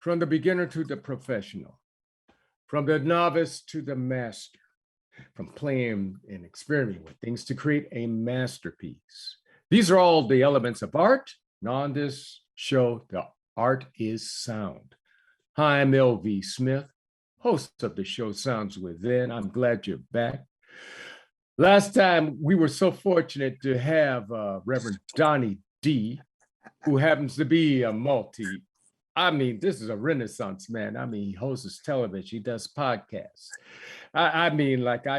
from the beginner to the professional, from the novice to the master, from playing and experimenting with things to create a masterpiece. These are all the elements of art. And on this show, the art is sound. Hi, I'm LV Smith, host of the show Sounds Within. I'm glad you're back. Last time, we were so fortunate to have Reverend DonnyD, who happens to be a this is a Renaissance man. He hosts television, he does podcasts. I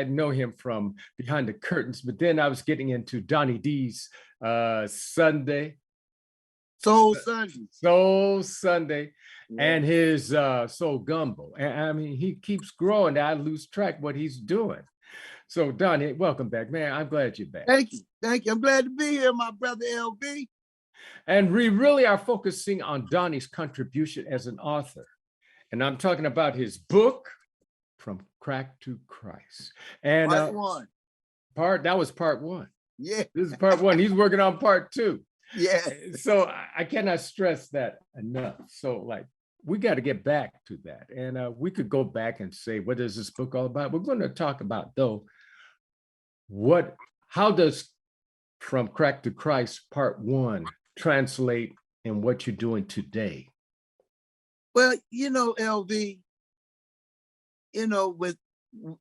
know him from behind the curtains, but then I was getting into DonnyD's Sunday. Soul Sunday. Yeah. And his Soul Gumbo. And he keeps growing. I lose track what he's doing. So Donny, welcome back, man. I'm glad you're back. Thank you. I'm glad to be here, my brother LB. And we really are focusing on Donny's contribution as an author. And I'm talking about his book, From Crack to Christ. And part one. That was part one. Yeah. This is part one. He's working on part two. Yeah. So I cannot stress that enough. So we got to get back to that. And we could go back and say, what is this book all about? We're going to talk about, though, how does From Crack to Christ part one translate in what you're doing today? Well, LV, with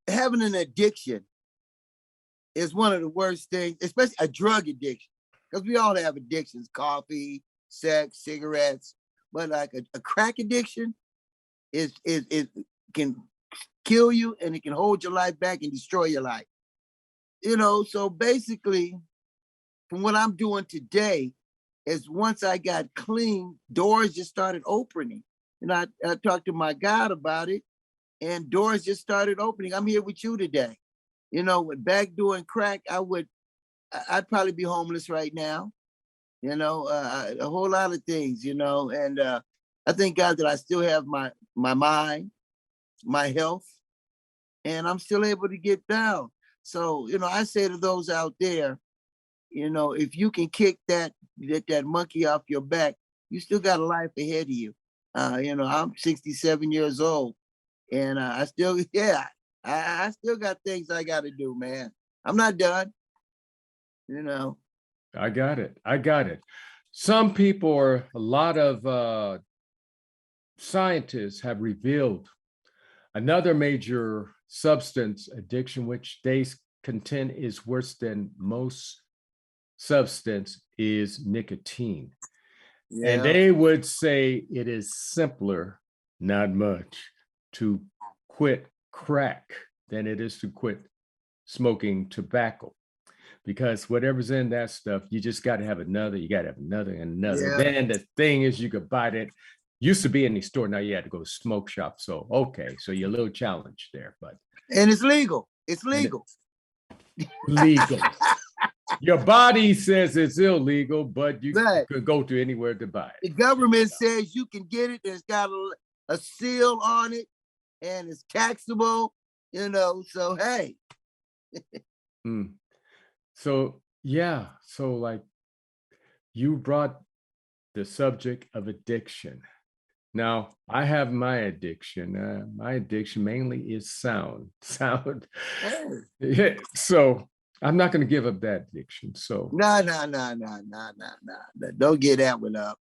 having an addiction is one of the worst things, especially a drug addiction, because we all have addictions, coffee, sex, cigarettes, but like a crack addiction is can kill you, and it can hold your life back and destroy your life. So basically, from what I'm doing today, is once I got clean, doors just started opening. And I talked to my God about it, and doors just started opening. I'm here with you today. Back doing crack, I'd probably be homeless right now. A whole lot of things, and I thank God that I still have my mind, my health, and I'm still able to get down. So, I say to those out there, if you can kick that monkey off your back, you still got a life ahead of you. I'm 67 years old, and I still got things I got to do, man. I'm not done. I got it. Some people, or a lot of scientists have revealed another major substance addiction, which they contend is worse than most substance, is nicotine. Yeah. And they would say it is simpler, not much, to quit crack than it is to quit smoking tobacco. Because whatever's in that stuff, you just got to have another, you got to have another and another. Yeah. Then the thing is, you could buy that. Used to be in the store, now you had to go to smoke shop. So, okay, so you're a little challenged there, but. And it's legal. It's legal. Legal. Your body says it's illegal, but you could go to anywhere to buy it. The government says you can get it. It's got a seal on it, and it's taxable, so hey. So, yeah. So you brought the subject of addiction. Now, I have my addiction. My addiction mainly is sound. Yeah, so I'm not going to give up that addiction. So no. Don't get that one up.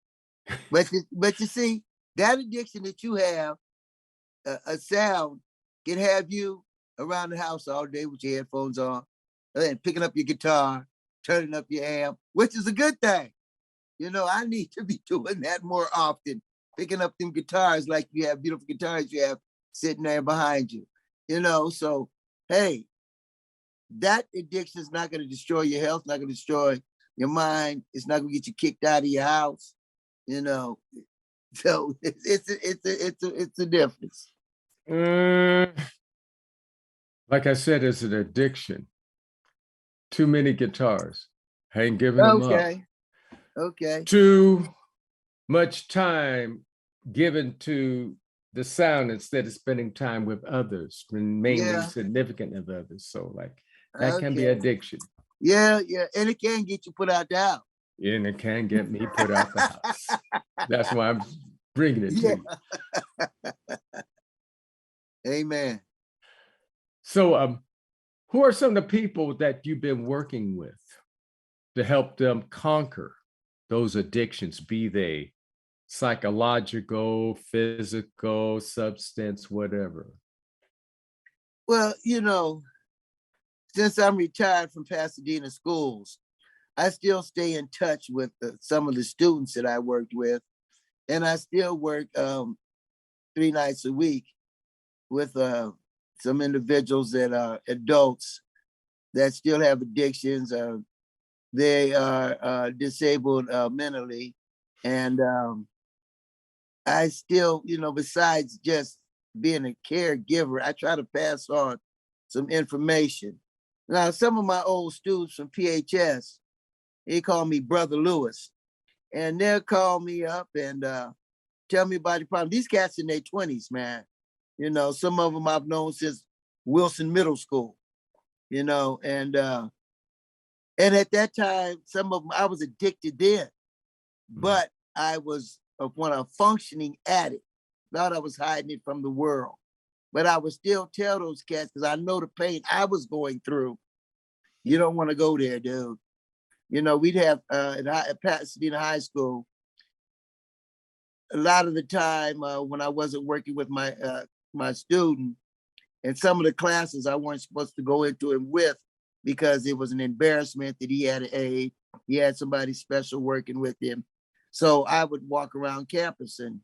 But you see, that addiction that you have, a sound can have you around the house all day with your headphones on, and picking up your guitar, turning up your amp, which is a good thing. I need to be doing that more often, picking up them guitars like you have beautiful guitars you have sitting there behind you. So, hey, that addiction is not going to destroy your health, not going to destroy your mind. It's not going to get you kicked out of your house. So it's a difference. Like I said, it's an addiction. Too many guitars. I ain't giving them up. Okay. Too much time given to the sound instead of spending time with others, remaining significant of others. So that can be addiction. Yeah. And it can get you put out the house. And it can get me put out the house. That's why I'm bringing it to Yeah. you. Amen. So, who are some of the people that you've been working with to help them conquer those addictions, be they psychological, physical, substance, whatever? Well, since I'm retired from Pasadena schools, I still stay in touch with some of the students that I worked with. And I still work 3 nights a week with some individuals that are adults that still have addictions. They are disabled mentally. And I still, besides just being a caregiver, I try to pass on some information. Now, some of my old students from PHS, they call me Brother Lewis, and they'll call me up and tell me about the problem. These cats in their 20s, man. Some of them I've known since Wilson Middle School, and at that time, some of them I was addicted then, but I was when a functioning addict. Thought I was hiding it from the world, but I would still tell those cats because I know the pain I was going through. You don't want to go there, dude. We'd have at Pasadena High School, a lot of the time when I wasn't working with my student, and some of the classes I weren't supposed to go into him with because it was an embarrassment that he had an aide. He had somebody special working with him. So I would walk around campus and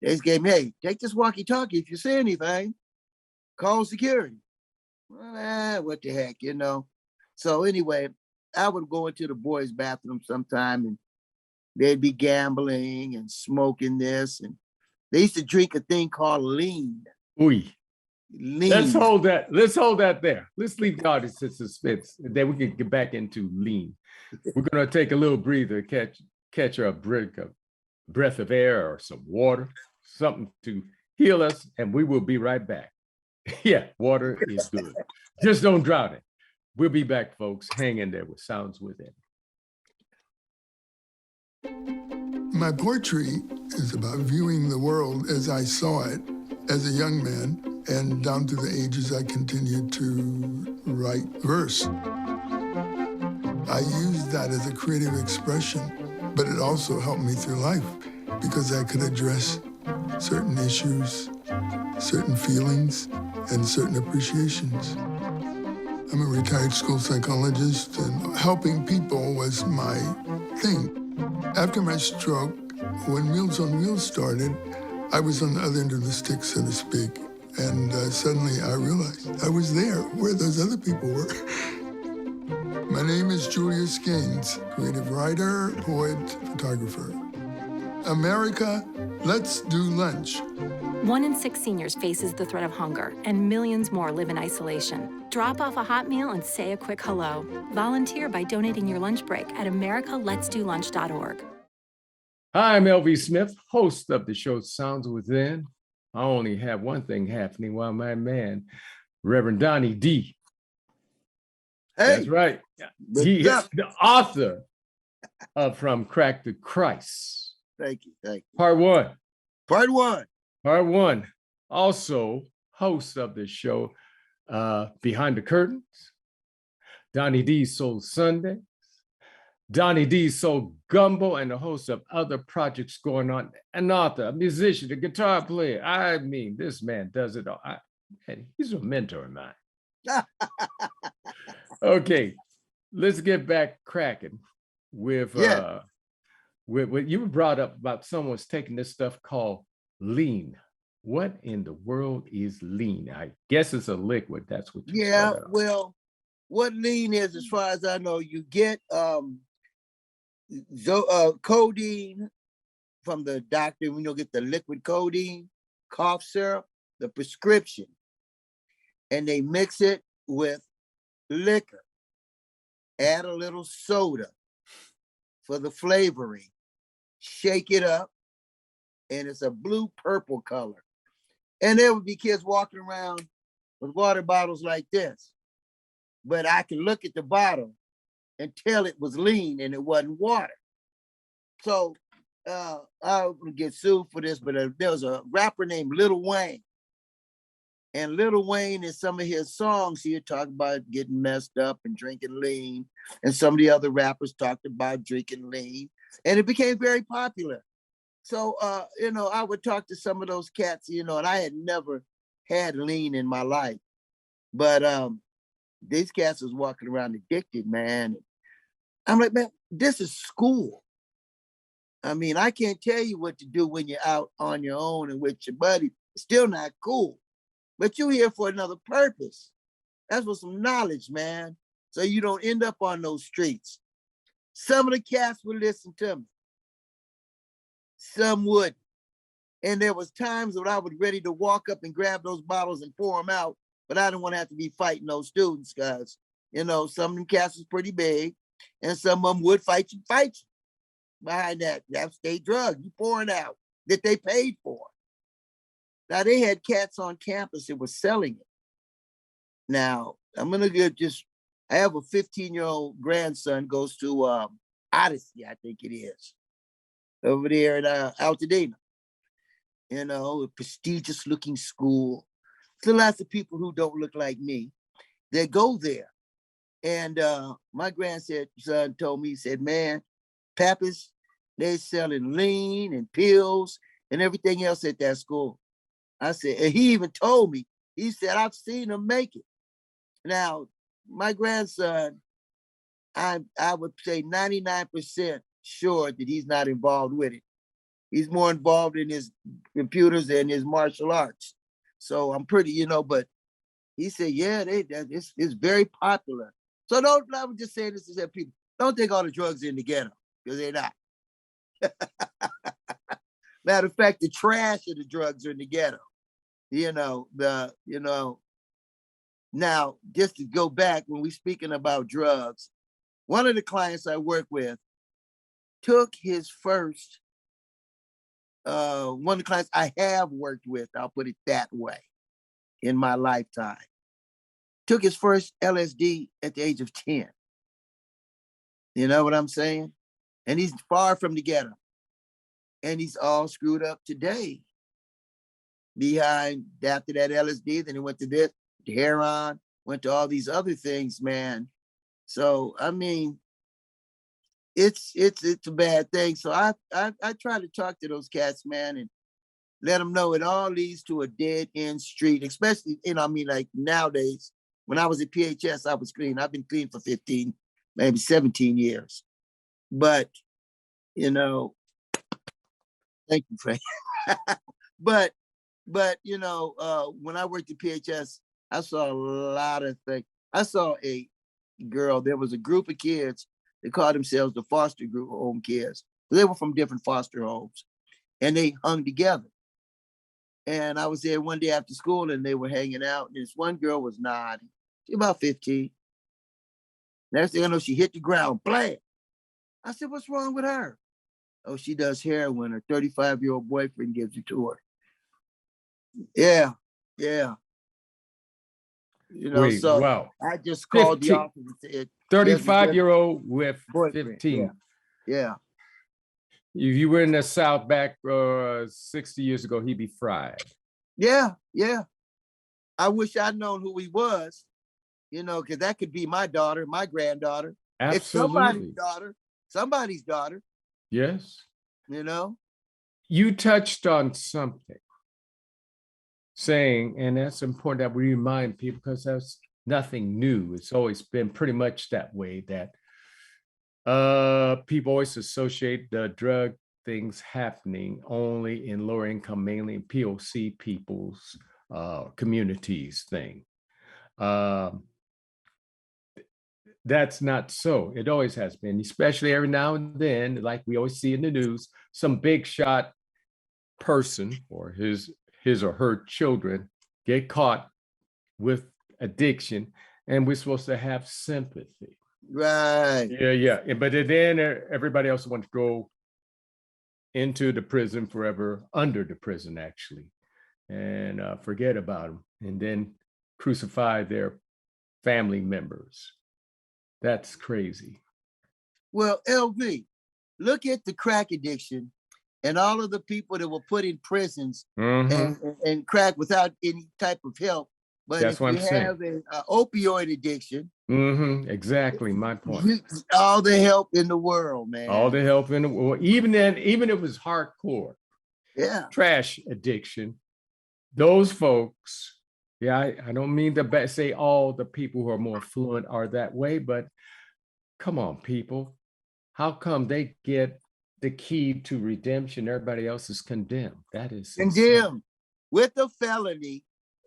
they just gave me, hey, take this walkie-talkie. If you say anything, call security. Well, what the heck, So anyway, I would go into the boys' bathroom sometime and they'd be gambling and smoking this. And they used to drink a thing called lean. Lean. Let's Lean. hold that there. Let's leave the audience in suspense, and then we can get back into lean. We're gonna take a little breather, catch a breath of air or some water, something to heal us, and we will be right back. Yeah, water is good. Just don't drown it. We'll be back, folks. Hang in there with Sounds Within. My poetry is about viewing the world as I saw it as a young man, and down through the ages I continued to write verse. I used that as a creative expression, but it also helped me through life because I could address certain issues, certain feelings, and certain appreciations. I'm a retired school psychologist, and helping people was my thing. After my stroke, when Meals on Wheels started, I was on the other end of the stick, so to speak. And suddenly I realized I was there where those other people were. My name is Julius Gaines, creative writer, poet, photographer. America, let's do lunch. 1 in 6 seniors faces the threat of hunger, and millions more live in isolation. Drop off a hot meal and say a quick hello. Volunteer by donating your lunch break at americaletsdolunch.org. Hi, I'm LV Smith, host of the show Sounds Within. I only have one thing happening while my man, Reverend DonnyD. Hey, that's right. He is the author of From Crack to Christ. Thank you. Part one. Part one. Also, host of the show Behind the Curtains, DonnyD Soul Sunday, DonnyD Soul Gumbo, and the host of other projects going on. An author, a musician, a guitar player. I mean, this man does it all. He's a mentor of mine. Okay, let's get back cracking with what you brought up about someone's taking this stuff called lean. What in the world is lean? I guess it's a liquid. That's what you said. Well, what lean is, as far as I know, you get codeine from the doctor. When you get the liquid codeine, cough syrup, the prescription, and they mix it with liquor. Add a little soda for the flavoring. Shake it up, and it's a blue-purple color. And there would be kids walking around with water bottles like this. But I could look at the bottle and tell it was lean and it wasn't water. So I would get sued for this, but there was a rapper named Lil Wayne. And Lil Wayne, in some of his songs, he would talk about getting messed up and drinking lean. And some of the other rappers talked about drinking lean. And it became very popular. So, I would talk to some of those cats, and I had never had lean in my life. But these cats was walking around addicted, man. I'm like, man, this is school. I mean, I can't tell you what to do when you're out on your own and with your buddy. It's still not cool. But you're here for another purpose. That's for some knowledge, man. So you don't end up on those streets. Some of the cats would listen to me. Some would. And there was times when I was ready to walk up and grab those bottles and pour them out, but I didn't want to have to be fighting those students because, some of them cats was pretty big, and some of them would fight you behind that. That's their drug you pouring out that they paid for. Now, they had cats on campus that were selling it. Now, I'm going to I have a 15-year-old grandson, goes to Odyssey, I think it is, over there at Altadena. A prestigious looking school. So lots of people who don't look like me, they go there. And my grandson told me, he said, man, Pappas, they selling lean and pills and everything else at that school. I said, and he even told me, he said, I've seen them make it. Now, my grandson, I would say 99% sure that he's not involved with it. He's more involved in his computers and his martial arts. So I'm pretty, but he said, yeah, it's very popular. So I was just saying this to say, people, don't think all the drugs are in the ghetto, because they're not. Matter of fact, the trash of the drugs are in the ghetto. Now, just to go back, when we speaking about drugs, one of the clients I work with took his first, one of the clients I have worked with, I'll put it that way, in my lifetime, took his first LSD at the age of 10. You know what I'm saying? And he's far from the ghetto. And he's all screwed up today. After that LSD, then he went to this, to heroin, went to all these other things, man. So, I mean, it's a bad thing. So I try to talk to those cats, man, and let them know it all leads to a dead end street, especially, like nowadays, when I was at PHS, I was clean. I've been clean for 15, maybe 17 years. But, thank you, Frank. But, when I worked at PHS, I saw a lot of things. I saw a girl, there was a group of kids, they called themselves the foster group home kids. They were from different foster homes, and they hung together. And I was there one day after school, and they were hanging out. And this one girl was nodding. She about 15. Next thing I know, she hit the ground, blam. I said, what's wrong with her? Oh, she does heroin. Her 35-year-old boyfriend gives it to her. Yeah. Wait, So wow. I just called 15. the office and said, 35-year-old with boyfriend. 15. Yeah. If you were in the South back 60 years ago, he'd be fried. Yeah. I wish I'd known who he was, because that could be my daughter, my granddaughter. Absolutely. It's somebody's daughter. Yes. You touched on something, saying, and that's important that we remind people, because that's nothing new. It's always been pretty much that way, that people always associate the drug things happening only in lower income, mainly in POC people's communities thing. That's not so. It always has been, especially every now and then, like we always see in the news, some big shot person or his or her children get caught with addiction, and we're supposed to have sympathy. Right. Yeah. But then everybody else wants to go into the prison forever, under the prison actually, and forget about them, and then crucify their family members. That's crazy. Well, LV, look at the crack addiction and all of the people that were put in prisons Mhm. and crack without any type of help. But That's if what you I'm saying. have an opioid addiction, Exactly my point. all the help in the world, All man. the help in the world, even if it was hardcore Yeah. trash addiction, those folks, yeah, I don't mean to say all the people who are more fluent are that way, but come on, people. How come they get the key to redemption? Everybody else is condemned. That is insane. Condemned with a felony,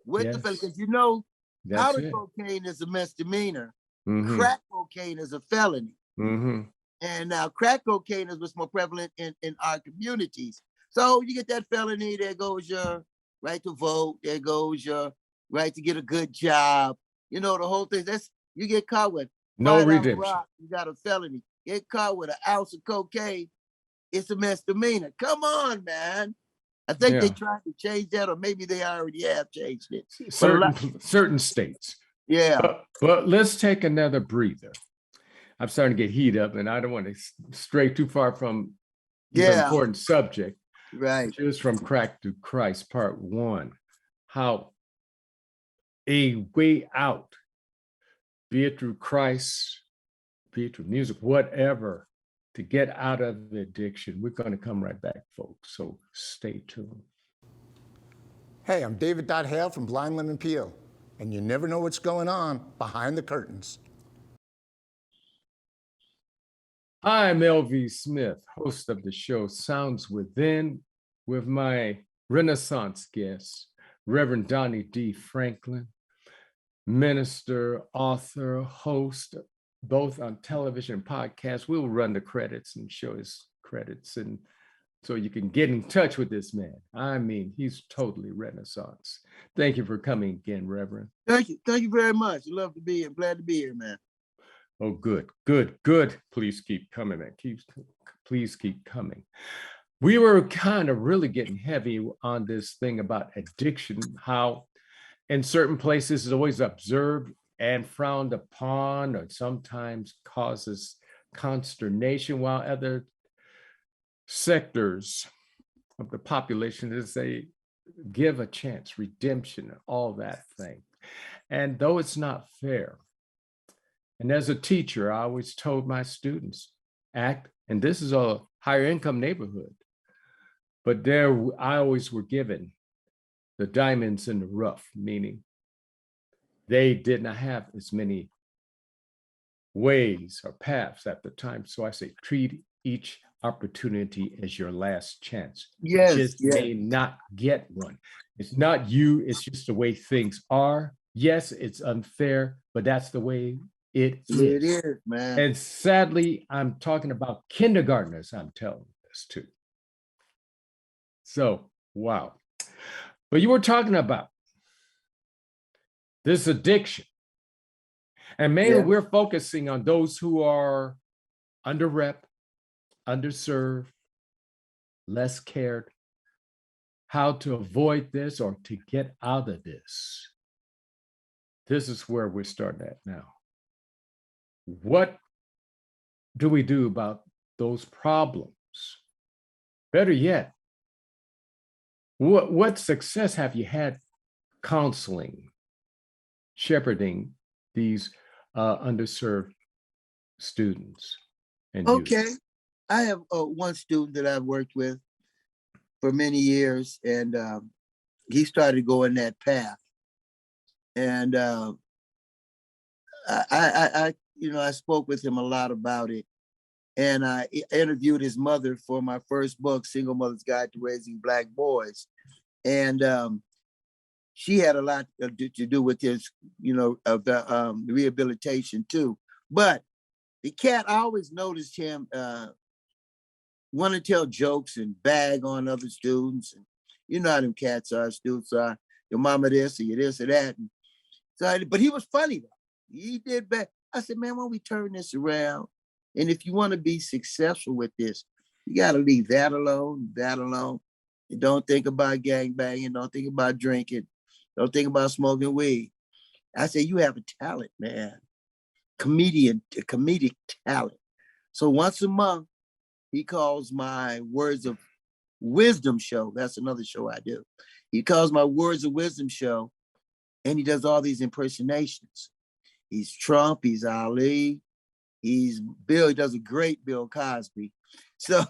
Yes, because you know, that's powder it. cocaine is a misdemeanor. Mm-hmm. Crack cocaine is a felony. Mm-hmm. And now crack cocaine is what's more prevalent in our communities. So you get that felony, there goes your right to vote, there goes your right to get a good job. You know, the whole thing. That's you get caught with No $5 redemption. rock, you got a felony. Get caught with an ounce of cocaine, it's a misdemeanor. Come on, man. I think they Yeah. tried to change that, or maybe they already have changed it. Certain states. Yeah. But let's take another breather. I'm starting to get heat up, and I don't want to stray too far from the important subject. Right. Just from Crack to Christ, Part 1. How a way out, be it through Christ, be it through music, whatever, to get out of the addiction. We're going to come right back, folks. So stay tuned. Hey, I'm David Hale from Blind Lemon Peel, and you never know what's going on behind the curtains. I'm LV Smith, host of the show Sounds Within, with my Renaissance guest, Reverend DonnyD Franklin, minister, author, host, both on television and podcast. We'll run the credits and show his credits, and so you can get in touch with this man. I mean, he's totally Renaissance. Thank you for coming again, Reverend. Thank you. Thank you very much. Love to be here. Glad to be here, man. Oh, good. Please keep coming, man. Please keep coming. We were kind of really getting heavy on this thing about addiction, how in certain places it's always observed and frowned upon, or sometimes causes consternation, while other sectors of the population, as they give a chance, redemption, all that thing. And though it's not fair, and as a teacher, I always told my students, act, and this is a higher income neighborhood, but there I always were given the diamonds in the rough, meaning they did not have as many ways or paths at the time. So I say, treat each opportunity as your last chance. Yes, you just may not get one. It's not you, it's just the way things are. Yes, it's unfair, but that's the way it is. It is, man. And sadly, I'm talking about kindergartners, I'm telling this to. So, wow. But you were talking about this addiction. And mainly we're focusing on those who are underrepresented, underserved, less cared, how to avoid this or to get out of this. This is where we're starting at now. What do we do about those problems? Better yet, what success have you had counseling, shepherding these underserved students and youth? Okay. I have one student that I've worked with for many years, and he started going that path. And I spoke with him a lot about it. And I interviewed his mother for my first book, Single Mother's Guide to Raising Black Boys. And she had a lot to do with his, of the rehabilitation too. But the cat, I always noticed him want to tell jokes and bag on other students. And you know how them cats are, students are, your mama this or you this or that. And so, but he was funny though. He did bad. I said, man, why don't we turn this around? And if you want to be successful with this, you got to leave that alone, And don't think about gangbanging. Don't think about drinking. Don't think about smoking weed. I said, you have a talent, man. Comedic talent. So once a month, he calls my words of Wisdom Show. That's another show I do. He calls my Words of Wisdom Show, and he does all these impersonations. He's Trump, he's Ali, he's Bill. He does a great Bill Cosby. So,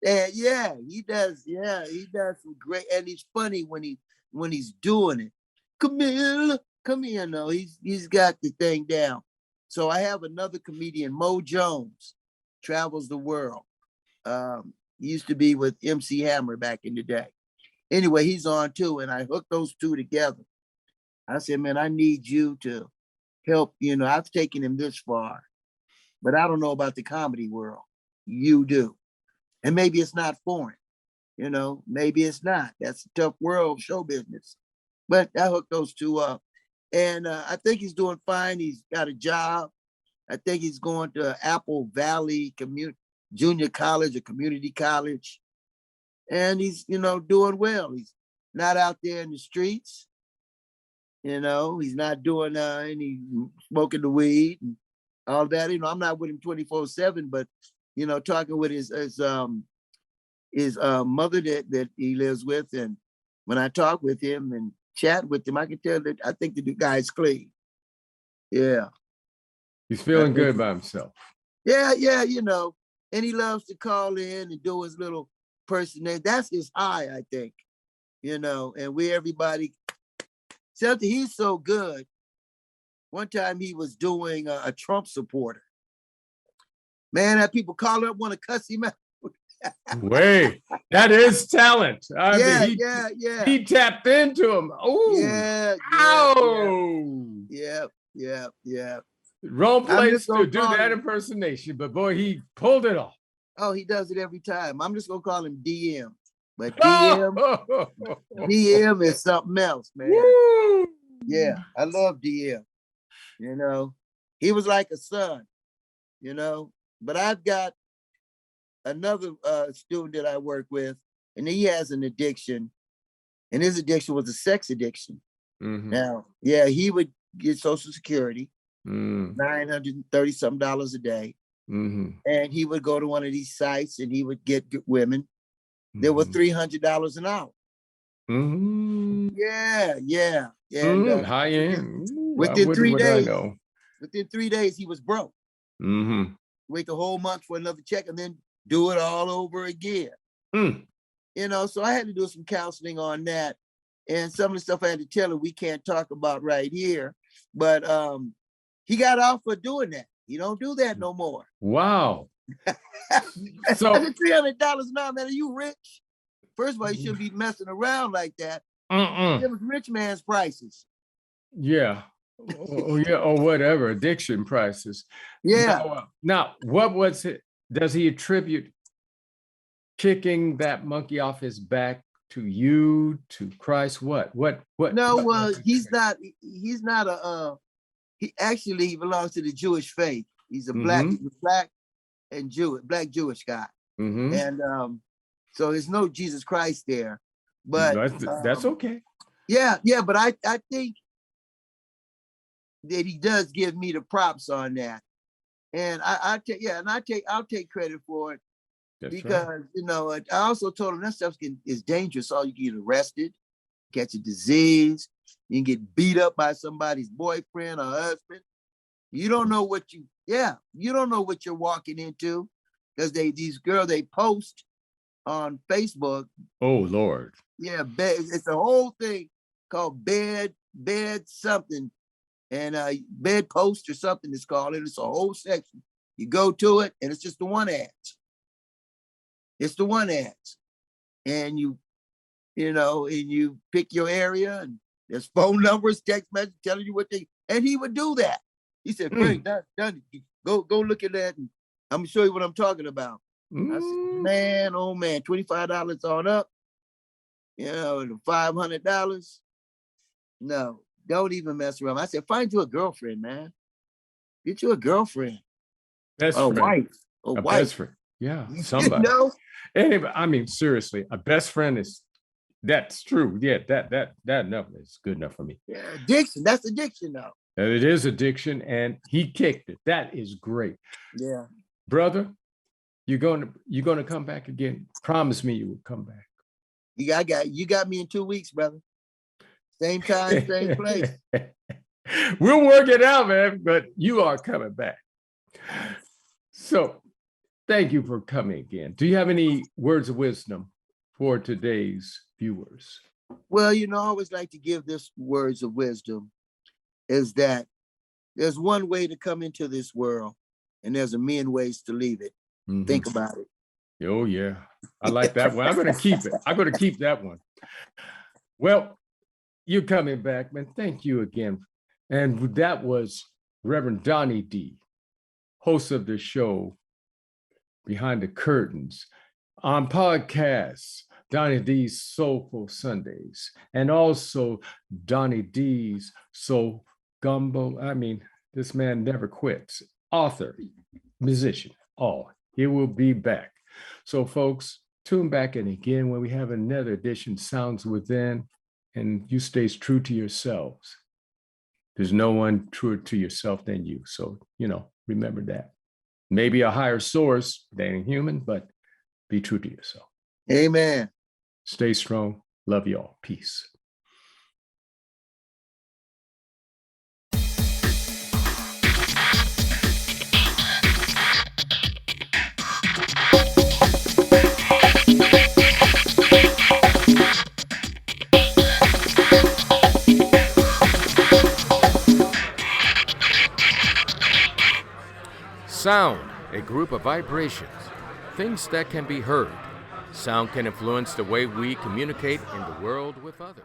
and yeah, he does. Yeah, he does some great, and he's funny when he's doing it. Camille, come here. No, he's got the thing down. So I have another comedian, Mo Jones, travels the world. He used to be with MC Hammer back in the day. Anyway, he's on too, and I hooked those two together. I said, man, I need you to help. You know, I've taken him this far, but I don't know about the comedy world. You do. And maybe it's not foreign. You know, maybe it's not. That's a tough world, show business. But I hooked those two up. And I think he's doing fine. He's got a job. I think he's going to Apple Valley Junior College or Community College. And he's, you know, doing well. He's not out there in the streets. You know, he's not doing any smoking the weed and all that. You know, I'm not with him 24/7, but, you know, talking with his mother that he lives with. And when I talk with him and chat with him, I can tell that I think the guy's clean. Yeah. He's feeling good by himself. Yeah, you know, and he loves to call in and do his little personality. That's his high, I think, you know, and everybody, except that he's so good. One time he was doing a Trump supporter. Man, had people call up, want to cuss him out. Wait, that is talent. I mean, Yeah. He tapped into him. Oh, Yeah. ow. Yeah. Wrong place to do call that him. impersonation, but boy, he pulled it off. Oh, he does it every time. I'm just gonna call him DM. But Oh. DM is something else, man. Woo. Yeah, I love DM. You know, he was like a son, you know, but I've got another student that I work with, and he has an addiction, and his addiction was a sex addiction. Mm-hmm. Now, yeah, he would get Social Security, Mm. $930 something a day. Mm-hmm. And he would go to one of these sites and he would get women. There were $300 an hour. Mm-hmm. Yeah. And high end. within 3 days, I know? within 3 days, he was broke. Mm-hmm. Wait the whole month for another check and then do it all over again. Mm. You know, so I had to do some counseling on that. And some of the stuff I had to tell her we can't talk about right here. But he got off for doing that. He don't do that no more. Wow. So $300 an hour, man. Are you rich? First of all, you shouldn't be messing around like that. It was rich man's prices. Yeah. Or whatever, addiction prices. Yeah. Now, what was it? Does he attribute kicking that monkey off his back to you, to Christ? What? No, he's not he actually belongs to the Jewish faith. He's a black Jewish guy. Mm-hmm. And so there's no Jesus Christ there. But that's okay. Yeah, but I think that he does give me the props on that. And I'll take credit for it. That's because right. you know, I also told him that stuff is dangerous. So you can get arrested, catch a disease, you can get beat up by somebody's boyfriend or husband. You don't know what you're walking into, because these girls they post on Facebook. Oh Lord. Yeah, it's a whole thing called bed something, and bed post or something it's called, and it's a whole section. You go to it, and it's just the one ads. It's the one ads, and you pick your area, and there's phone numbers, text message telling you what and he would do that. He said, Frank, go look at that, and I'm gonna show you what I'm talking about. I said, man, oh man, $25 on up, $500. No, don't even mess around. I said, find you a girlfriend, man. Get you a girlfriend. Best a friend. Wife. A wife. Best friend. Yeah, somebody. Anyway, I mean, seriously, a best friend that's true. Yeah, that enough is good enough for me. Yeah, addiction. That's addiction now. And it is addiction, and he kicked it. That is great. Yeah. Brother, You're gonna come back again. Promise me you will come back. You got me in 2 weeks, brother. Same time, same place. We'll work it out, man, but you are coming back. So thank you for coming again. Do you have any words of wisdom for today's viewers? Well, I always like to give this words of wisdom is that there's one way to come into this world and there's a million ways to leave it. Mhm. Think about it. Oh, yeah. I like that one. I'm going to keep it. I'm going to keep that one. Well, you're coming back, man. Thank you again. And that was Reverend DonnyD, host of the show Behind the Curtains on podcasts, DonnyD's Soulful Sundays, and also DonnyD's Soul Gumbo. I mean, this man never quits. Author, musician, all. He will be back. So, folks, tune back in again when we have another edition, Sounds Within, and you stay true to yourselves. There's no one truer to yourself than you. So, remember that. Maybe a higher source than human, but be true to yourself. Amen. Stay strong. Love you all. Peace. Sound, a group of vibrations, things that can be heard. Sound can influence the way we communicate in the world with others.